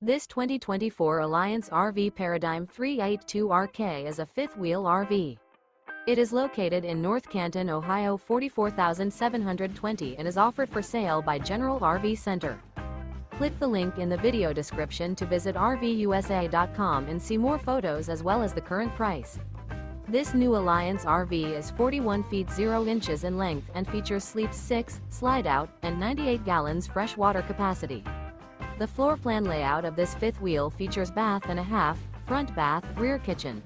This 2024 Alliance RV Paradigm 382RK is a fifth-wheel RV. It is located in North Canton, Ohio 44,720 and is offered for sale by General RV Center. Click the link in the video description to visit RVUSA.com and see more photos as well as the current price. This new Alliance RV is 41 feet 0 inches in length and features sleep 6, Slideout, and 98 gallons fresh water capacity. The floor plan layout of this fifth wheel features bath and a half, front bath, rear kitchen.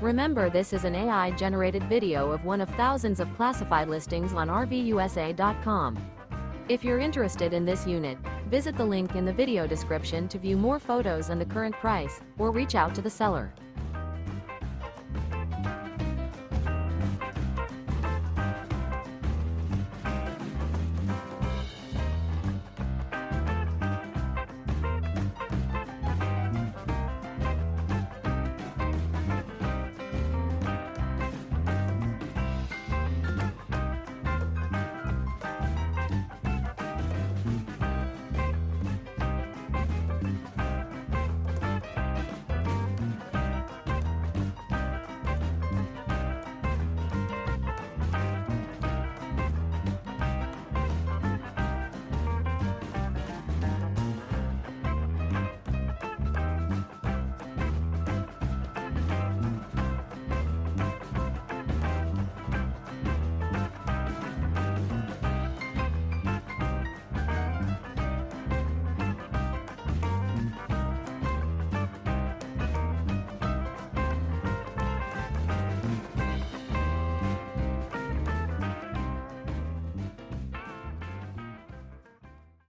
Remember, this is an AI-generated video of one of thousands of classified listings on RVUSA.com. If you're interested in this unit, visit the link in the video description to view more photos and the current price, or reach out to the seller.